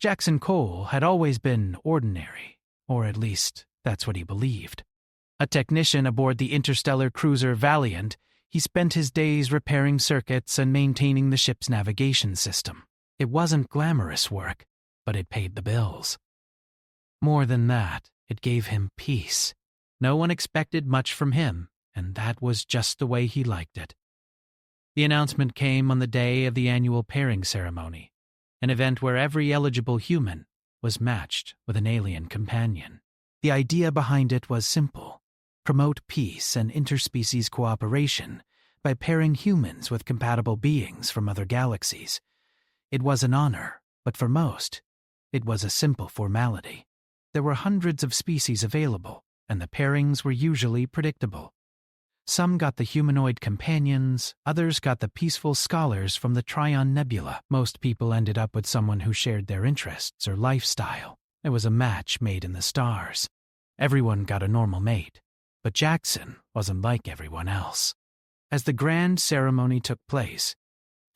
Jackson Cole had always been ordinary, or at least that's what he believed. A technician aboard the interstellar cruiser Valiant, he spent his days repairing circuits and maintaining the ship's navigation system. It wasn't glamorous work, but it paid the bills. More than that, it gave him peace. No one expected much from him, and that was just the way he liked it. The announcement came on the day of the annual pairing ceremony, an event where every eligible human was matched with an alien companion. The idea behind it was simple: promote peace and interspecies cooperation by pairing humans with compatible beings from other galaxies. It was an honor, but for most, it was a simple formality. There were hundreds of species available, and the pairings were usually predictable. Some got the humanoid companions, others got the peaceful scholars from the Trion Nebula. Most people ended up with someone who shared their interests or lifestyle. It was a match made in the stars. Everyone got a normal mate, but Jackson wasn't like everyone else. As the grand ceremony took place,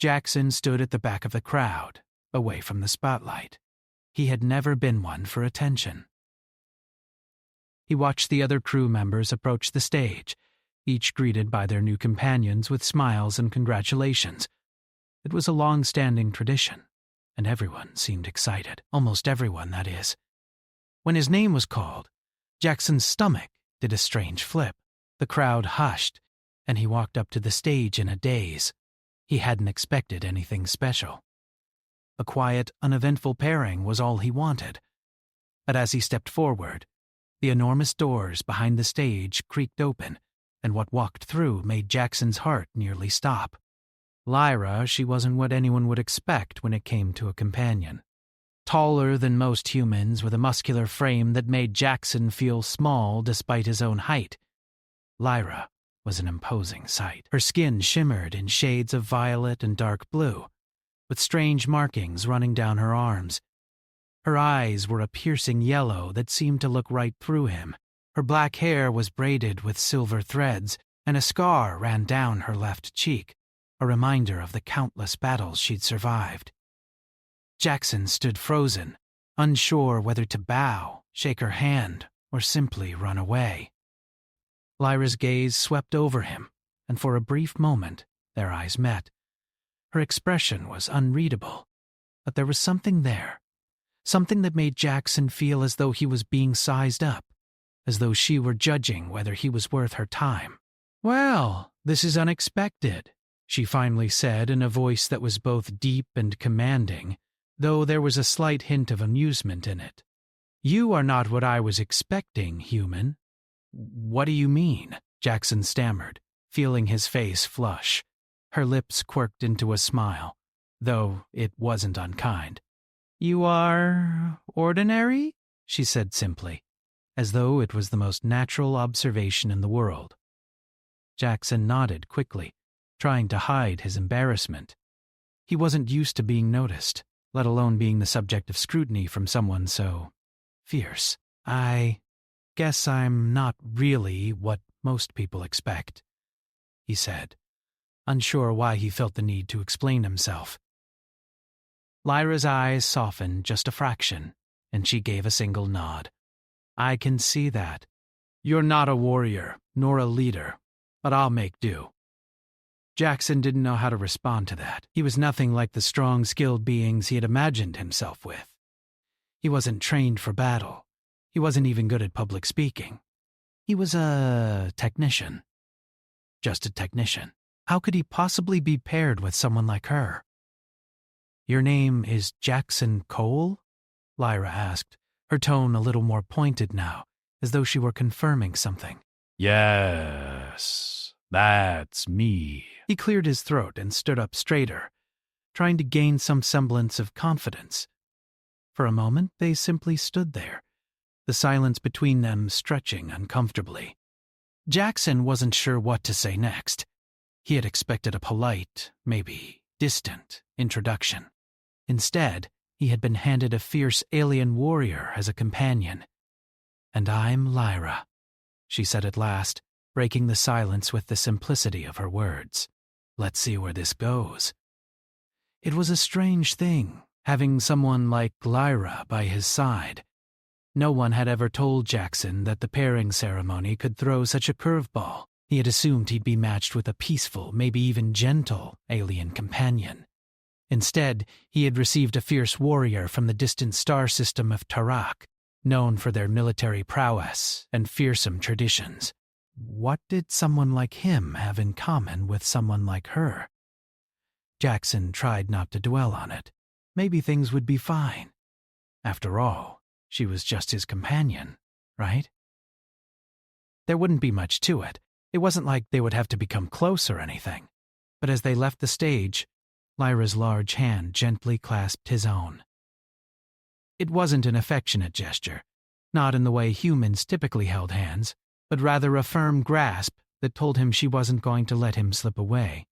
Jackson stood at the back of the crowd, away from the spotlight. He had never been one for attention. He watched the other crew members approach the stage, each greeted by their new companions with smiles and congratulations. It was a long-standing tradition, and everyone seemed excited. Almost everyone, that is. When his name was called, Jackson's stomach did a strange flip. The crowd hushed, and he walked up to the stage in a daze. He hadn't expected anything special. A quiet, uneventful pairing was all he wanted. But as he stepped forward, the enormous doors behind the stage creaked open, and what walked through made Jackson's heart nearly stop. Lyra, she wasn't what anyone would expect when it came to a companion. Taller than most humans, with a muscular frame that made Jackson feel small despite his own height, Lyra was an imposing sight. Her skin shimmered in shades of violet and dark blue, with strange markings running down her arms. Her eyes were a piercing yellow that seemed to look right through him. Her black hair was braided with silver threads, and a scar ran down her left cheek, a reminder of the countless battles she'd survived. Jackson stood frozen, unsure whether to bow, shake her hand, or simply run away. Lyra's gaze swept over him, and for a brief moment, their eyes met. Her expression was unreadable, but there was something there, something that made Jackson feel as though he was being sized up, as though she were judging whether he was worth her time. "Well, this is unexpected," she finally said in a voice that was both deep and commanding, though there was a slight hint of amusement in it. "You are not what I was expecting, human." "What do you mean?" Jackson stammered, feeling his face flush. Her lips quirked into a smile, though it wasn't unkind. "You are ordinary?" she said simply, as though it was the most natural observation in the world. Jackson nodded quickly, trying to hide his embarrassment. He wasn't used to being noticed, let alone being the subject of scrutiny from someone so fierce. "I guess I'm not really what most people expect," he said, unsure why he felt the need to explain himself. Lyra's eyes softened just a fraction, and she gave a single nod. "I can see that. You're not a warrior, nor a leader, but I'll make do." Jackson didn't know how to respond to that. He was nothing like the strong, skilled beings he had imagined himself with. He wasn't trained for battle. He wasn't even good at public speaking. He was a technician. Just a technician. How could he possibly be paired with someone like her? "Your name is Jackson Cole?" Lyra asked, her tone a little more pointed now, as though she were confirming something. "Yes, that's me." He cleared his throat and stood up straighter, trying to gain some semblance of confidence. For a moment, they simply stood there, the silence between them stretching uncomfortably. Jackson wasn't sure what to say next. He had expected a polite, maybe distant, introduction. Instead, he had been handed a fierce alien warrior as a companion. "And I'm Lyra," she said at last, breaking the silence with the simplicity of her words. "Let's see where this goes." It was a strange thing, having someone like Lyra by his side. No one had ever told Jackson that the pairing ceremony could throw such a curveball. He had assumed he'd be matched with a peaceful, maybe even gentle, alien companion. Instead, he had received a fierce warrior from the distant star system of Tarak, known for their military prowess and fearsome traditions. What did someone like him have in common with someone like her? Jackson tried not to dwell on it. Maybe things would be fine. After all, she was just his companion, right? There wouldn't be much to it. It wasn't like they would have to become close or anything. But as they left the stage, Lyra's large hand gently clasped his own. It wasn't an affectionate gesture, not in the way humans typically held hands, but rather a firm grasp that told him she wasn't going to let him slip away.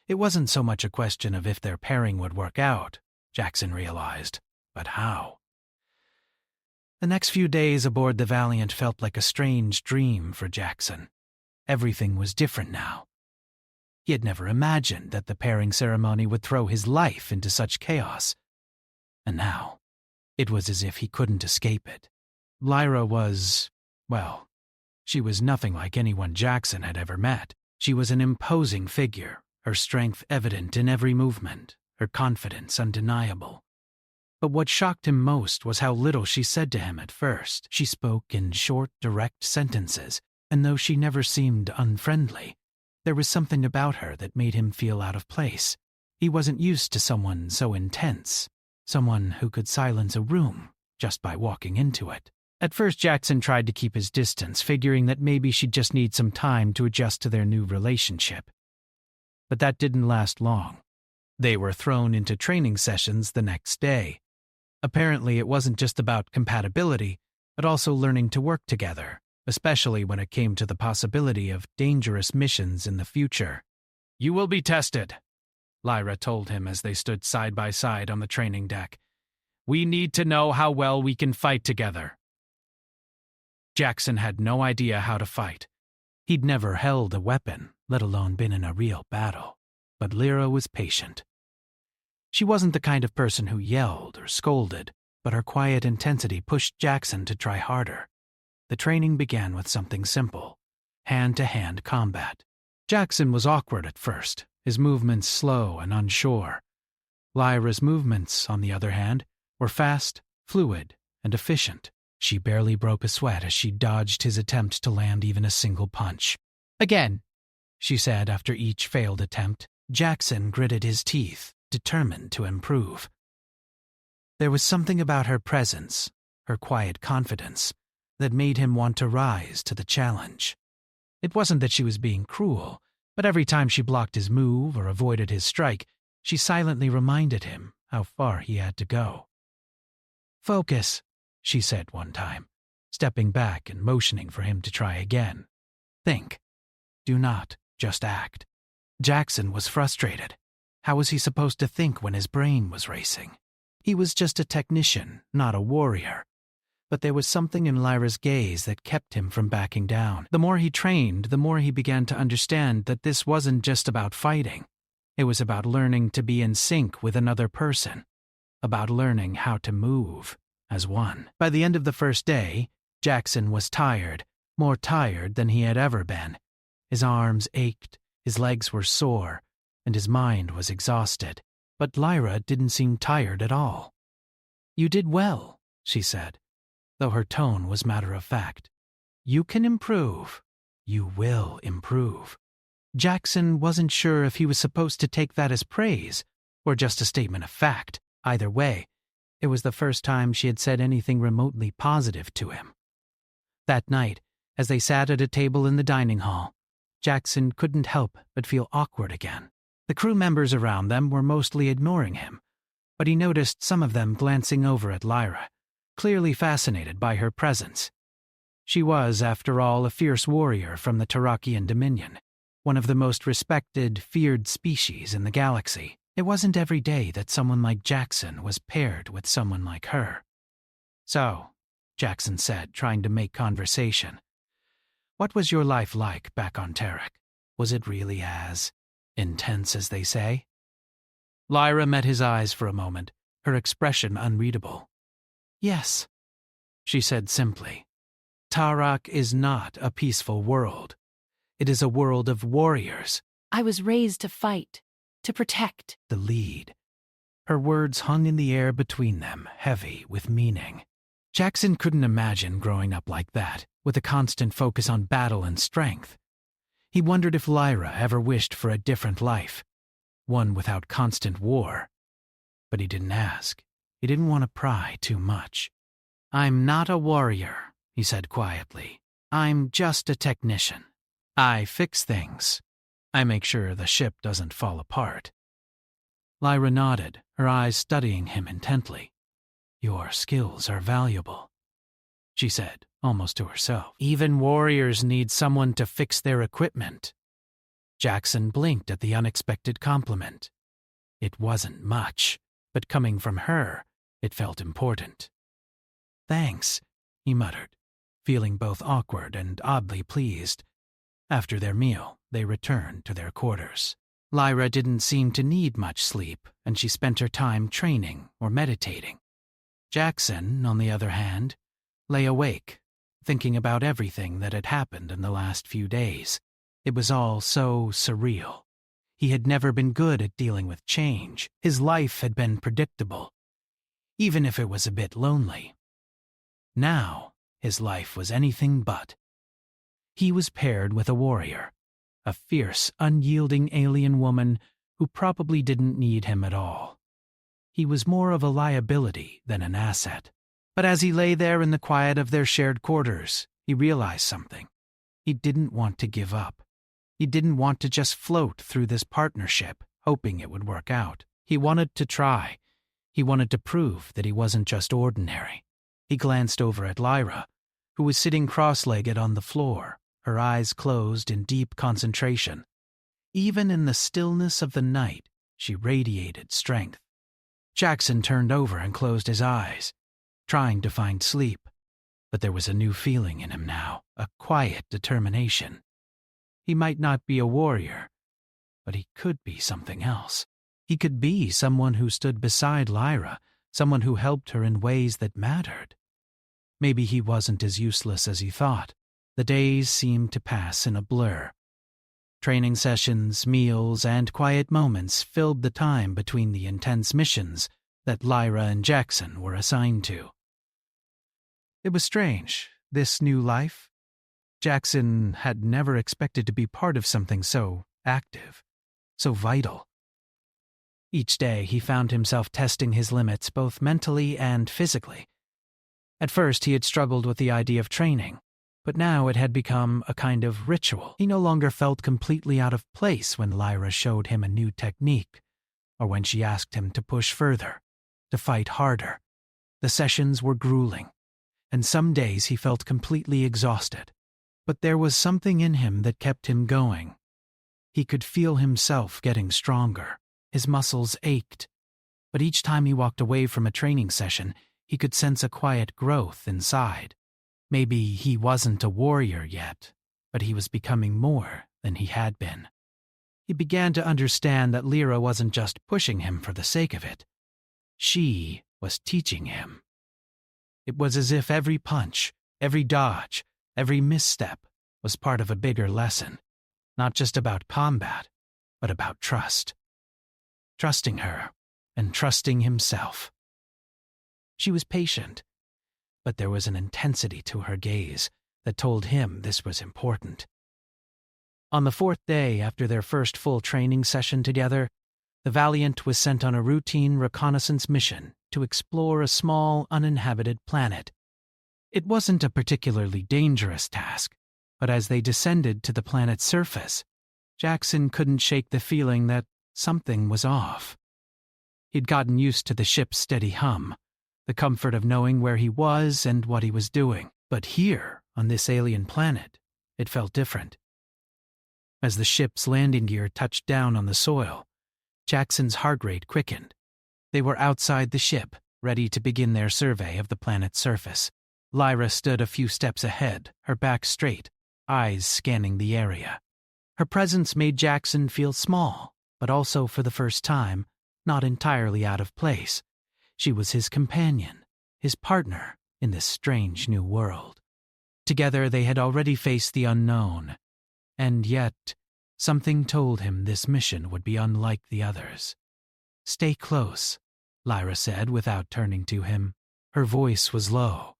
It wasn't so much a question of if their pairing would work out, Jackson realized, but how. The next few days aboard the Valiant felt like a strange dream for Jackson. Everything was different now. He had never imagined that the pairing ceremony would throw his life into such chaos. And now, it was as if he couldn't escape it. Lyra was, well, she was nothing like anyone Jackson had ever met. She was an imposing figure, her strength evident in every movement, her confidence undeniable. But what shocked him most was how little she said to him at first. She spoke in short, direct sentences, and though she never seemed unfriendly, there was something about her that made him feel out of place. He wasn't used to someone so intense, someone who could silence a room just by walking into it. At first, Jackson tried to keep his distance, figuring that maybe she'd just need some time to adjust to their new relationship. But that didn't last long. They were thrown into training sessions the next day. Apparently, it wasn't just about compatibility, but also learning to work together, especially when it came to the possibility of dangerous missions in the future. "You will be tested," Lyra told him as they stood side by side on the training deck. "We need to know how well we can fight together." Jackson had no idea how to fight. He'd never held a weapon, let alone been in a real battle. But Lyra was patient. She wasn't the kind of person who yelled or scolded, but her quiet intensity pushed Jackson to try harder. The training began with something simple, hand-to-hand combat. Jackson was awkward at first, his movements slow and unsure. Lyra's movements, on the other hand, were fast, fluid, and efficient. She barely broke a sweat as she dodged his attempt to land even a single punch. "Again," she said after each failed attempt. Jackson gritted his teeth, determined to improve. There was something about her presence, her quiet confidence, that made him want to rise to the challenge. It wasn't that she was being cruel, but every time she blocked his move or avoided his strike, she silently reminded him how far he had to go. "Focus," she said one time, stepping back and motioning for him to try again. "Think. Do not just act." Jackson was frustrated. How was he supposed to think when his brain was racing? He was just a technician, not a warrior. But there was something in Lyra's gaze that kept him from backing down. The more he trained, the more he began to understand that this wasn't just about fighting. It was about learning to be in sync with another person, about learning how to move as one. By the end of the first day, Jackson was tired, more tired than he had ever been. His arms ached, his legs were sore, and his mind was exhausted. But Lyra didn't seem tired at all. "You did well," she said, though her tone was matter-of-fact. "You can improve. You will improve." Jackson wasn't sure if he was supposed to take that as praise or just a statement of fact. Either way, it was the first time she had said anything remotely positive to him. That night, as they sat at a table in the dining hall, Jackson couldn't help but feel awkward again. The crew members around them were mostly ignoring him, but he noticed some of them glancing over at Lyra, clearly fascinated by her presence. She was, after all, a fierce warrior from the Tarakian Dominion, one of the most respected, feared species in the galaxy. It wasn't every day that someone like Jackson was paired with someone like her. "So," Jackson said, trying to make conversation, "what was your life like back on Tarak? Was it really as intense as they say?" Lyra met his eyes for a moment, her expression unreadable. "Yes," she said simply. "Tarak is not a peaceful world. It is a world of warriors." "I was raised to fight, to protect." "The lead." Her words hung in the air between them, heavy with meaning. Jackson couldn't imagine growing up like that, with a constant focus on battle and strength. He wondered if Lyra ever wished for a different life, one without constant war. But he didn't ask. He didn't want to pry too much. "I'm not a warrior," he said quietly. "I'm just a technician. I fix things. I make sure the ship doesn't fall apart." Lyra nodded, her eyes studying him intently. "Your skills are valuable," she said, almost to herself. "Even warriors need someone to fix their equipment." Jackson blinked at the unexpected compliment. It wasn't much, but coming from her, it felt important. "Thanks," he muttered, feeling both awkward and oddly pleased. After their meal, they returned to their quarters. Lyra didn't seem to need much sleep, and she spent her time training or meditating. Jackson, on the other hand, lay awake, thinking about everything that had happened in the last few days. It was all so surreal. He had never been good at dealing with change. His life had been predictable, even if it was a bit lonely. Now, his life was anything but. He was paired with a warrior, a fierce, unyielding alien woman who probably didn't need him at all. He was more of a liability than an asset. But as he lay there in the quiet of their shared quarters, he realized something. He didn't want to give up. He didn't want to just float through this partnership, hoping it would work out. He wanted to try. He wanted to prove that he wasn't just ordinary. He glanced over at Lyra, who was sitting cross-legged on the floor, her eyes closed in deep concentration. Even in the stillness of the night, she radiated strength. Jackson turned over and closed his eyes, trying to find sleep. But there was a new feeling in him now, a quiet determination. He might not be a warrior, but he could be something else. He could be someone who stood beside Lyra, someone who helped her in ways that mattered. Maybe he wasn't as useless as he thought. The days seemed to pass in a blur. Training sessions, meals, and quiet moments filled the time between the intense missions that Lyra and Jackson were assigned to. It was strange, this new life. Jackson had never expected to be part of something so active, so vital. Each day he found himself testing his limits both mentally and physically. At first he had struggled with the idea of training, but now it had become a kind of ritual. He no longer felt completely out of place when Lyra showed him a new technique, or when she asked him to push further, to fight harder. The sessions were grueling, and some days he felt completely exhausted. But there was something in him that kept him going. He could feel himself getting stronger. His muscles ached. But each time he walked away from a training session, he could sense a quiet growth inside. Maybe he wasn't a warrior yet, but he was becoming more than he had been. He began to understand that Lyra wasn't just pushing him for the sake of it. She was teaching him. It was as if every punch, every dodge, every misstep was part of a bigger lesson, not just about combat, but about trust. Trusting her and trusting himself. She was patient, but there was an intensity to her gaze that told him this was important. On the fourth day after their first full training session together, the Valiant was sent on a routine reconnaissance mission to explore a small, uninhabited planet. It wasn't a particularly dangerous task, but as they descended to the planet's surface, Jackson couldn't shake the feeling that something was off. He'd gotten used to the ship's steady hum, the comfort of knowing where he was and what he was doing. But here, on this alien planet, it felt different. As the ship's landing gear touched down on the soil, Jackson's heart rate quickened. They were outside the ship, ready to begin their survey of the planet's surface. Lyra stood a few steps ahead, her back straight, eyes scanning the area. Her presence made Jackson feel small, but also for the first time, not entirely out of place. She was his companion, his partner in this strange new world. Together they had already faced the unknown, and yet something told him this mission would be unlike the others. "Stay close," Lyra said without turning to him. Her voice was low,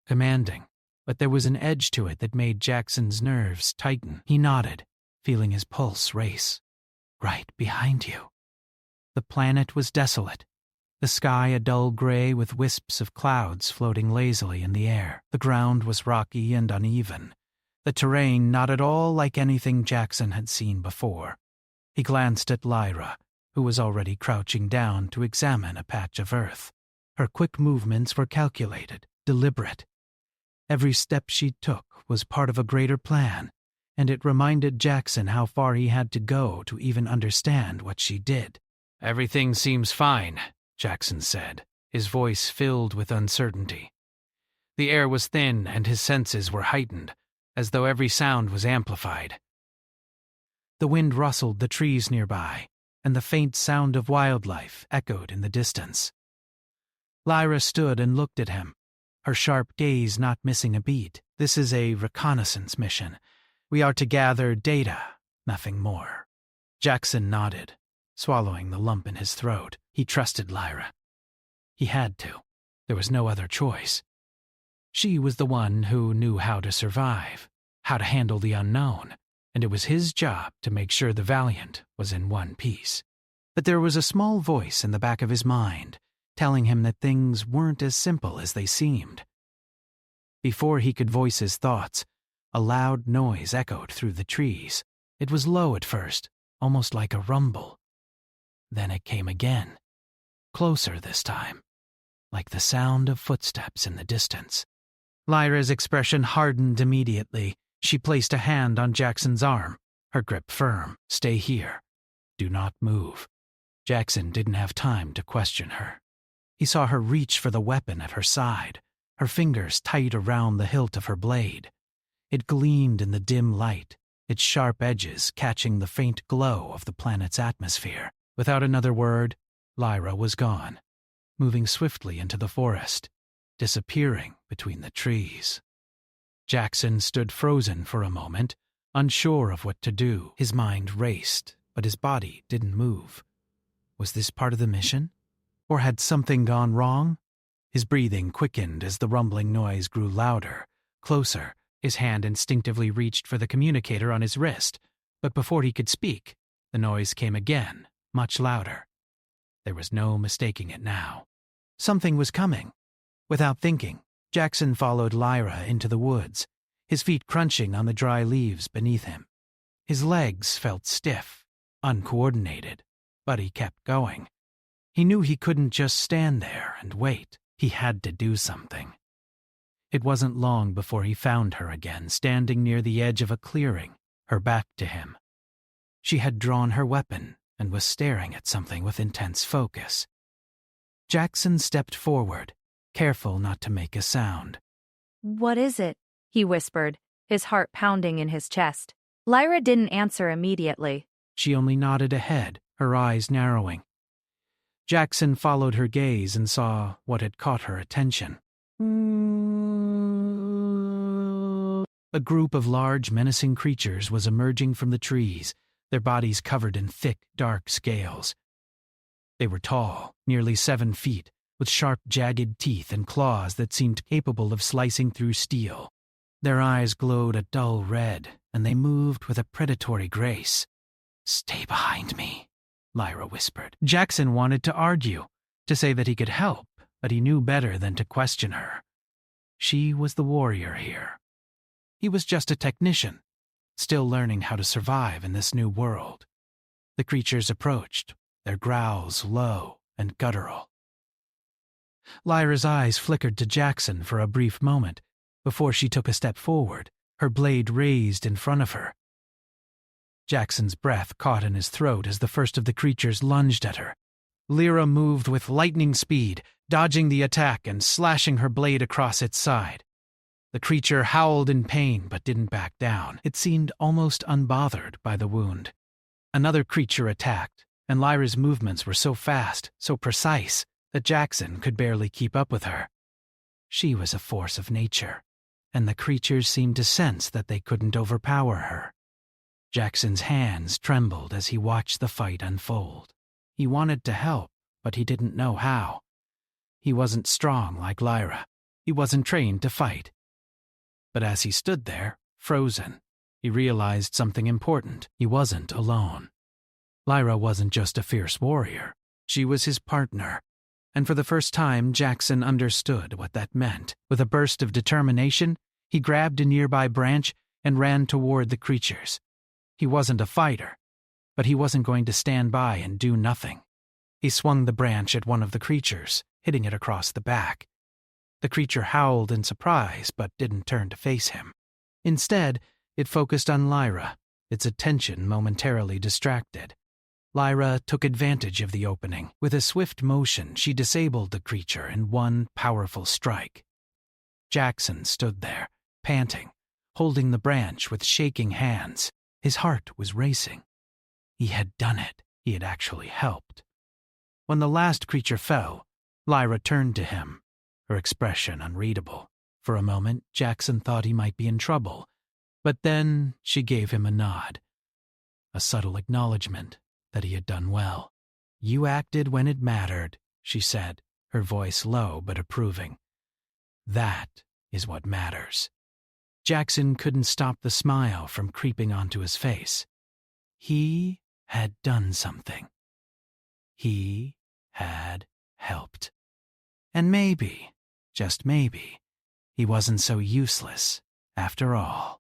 commanding, but there was an edge to it that made Jackson's nerves tighten. He nodded, feeling his pulse race. "Right behind you." The planet was desolate, the sky a dull gray with wisps of clouds floating lazily in the air. The ground was rocky and uneven, the terrain not at all like anything Jackson had seen before. He glanced at Lyra, who was already crouching down to examine a patch of earth. Her quick movements were calculated, deliberate. Every step she took was part of a greater plan, and it reminded Jackson how far he had to go to even understand what she did. "Everything seems fine," Jackson said, his voice filled with uncertainty. The air was thin and his senses were heightened, as though every sound was amplified. The wind rustled the trees nearby, and the faint sound of wildlife echoed in the distance. Lyra stood and looked at him, her sharp gaze not missing a beat. "This is a reconnaissance mission. We are to gather data, nothing more." Jackson nodded, swallowing the lump in his throat. He trusted Lyra. He had to. There was no other choice. She was the one who knew how to survive, how to handle the unknown, and it was his job to make sure the Valiant was in one piece. But there was a small voice in the back of his mind, telling him that things weren't as simple as they seemed. Before he could voice his thoughts, a loud noise echoed through the trees. It was low at first, almost like a rumble. Then it came again, closer this time, like the sound of footsteps in the distance. Lyra's expression hardened immediately. She placed a hand on Jackson's arm, her grip firm. "Stay here. Do not move." Jackson didn't have time to question her. He saw her reach for the weapon at her side, her fingers tight around the hilt of her blade. It gleamed in the dim light, its sharp edges catching the faint glow of the planet's atmosphere. Without another word, Lyra was gone, moving swiftly into the forest, disappearing between the trees. Jackson stood frozen for a moment, unsure of what to do. His mind raced, but his body didn't move. Was this part of the mission? Or had something gone wrong? His breathing quickened as the rumbling noise grew louder, closer. His hand instinctively reached for the communicator on his wrist, but before he could speak, the noise came again, much louder. There was no mistaking it now. Something was coming. Without thinking, Jackson followed Lyra into the woods, his feet crunching on the dry leaves beneath him. His legs felt stiff, uncoordinated, but he kept going. He knew he couldn't just stand there and wait. He had to do something. It wasn't long before he found her again, standing near the edge of a clearing, her back to him. She had drawn her weapon and was staring at something with intense focus. Jackson stepped forward, careful not to make a sound. "What is it?" he whispered, his heart pounding in his chest. Lyra didn't answer immediately. She only nodded ahead, her eyes narrowing. Jackson followed her gaze and saw what had caught her attention. A group of large, menacing creatures was emerging from the trees, their bodies covered in thick, dark scales. They were tall, nearly 7 feet, with sharp, jagged teeth and claws that seemed capable of slicing through steel. Their eyes glowed a dull red, and they moved with a predatory grace. "Stay behind me," Lyra whispered. Jackson wanted to argue, to say that he could help, but he knew better than to question her. She was the warrior here. He was just a technician, still learning how to survive in this new world. The creatures approached, their growls low and guttural. Lyra's eyes flickered to Jackson for a brief moment before she took a step forward, her blade raised in front of her. Jackson's breath caught in his throat as the first of the creatures lunged at her. Lyra moved with lightning speed, dodging the attack and slashing her blade across its side. The creature howled in pain but didn't back down. It seemed almost unbothered by the wound. Another creature attacked, and Lyra's movements were so fast, so precise, that Jackson could barely keep up with her. She was a force of nature, and the creatures seemed to sense that they couldn't overpower her. Jackson's hands trembled as he watched the fight unfold. He wanted to help, but he didn't know how. He wasn't strong like Lyra. He wasn't trained to fight. But as he stood there, frozen, he realized something important. He wasn't alone. Lyra wasn't just a fierce warrior. She was his partner. And for the first time, Jackson understood what that meant. With a burst of determination, he grabbed a nearby branch and ran toward the creatures. He wasn't a fighter, but he wasn't going to stand by and do nothing. He swung the branch at one of the creatures, hitting it across the back. The creature howled in surprise, but didn't turn to face him. Instead, it focused on Lyra, its attention momentarily distracted. Lyra took advantage of the opening. With a swift motion, she disabled the creature in one powerful strike. Jackson stood there, panting, holding the branch with shaking hands. His heart was racing. He had done it. He had actually helped. When the last creature fell, Lyra turned to him, her expression unreadable. For a moment, Jackson thought he might be in trouble, but then she gave him a nod, a subtle acknowledgement that he had done well. "You acted when it mattered," she said, her voice low but approving. "That is what matters." Jackson couldn't stop the smile from creeping onto his face. He had done something. He had helped. And maybe, just maybe, he wasn't so useless after all.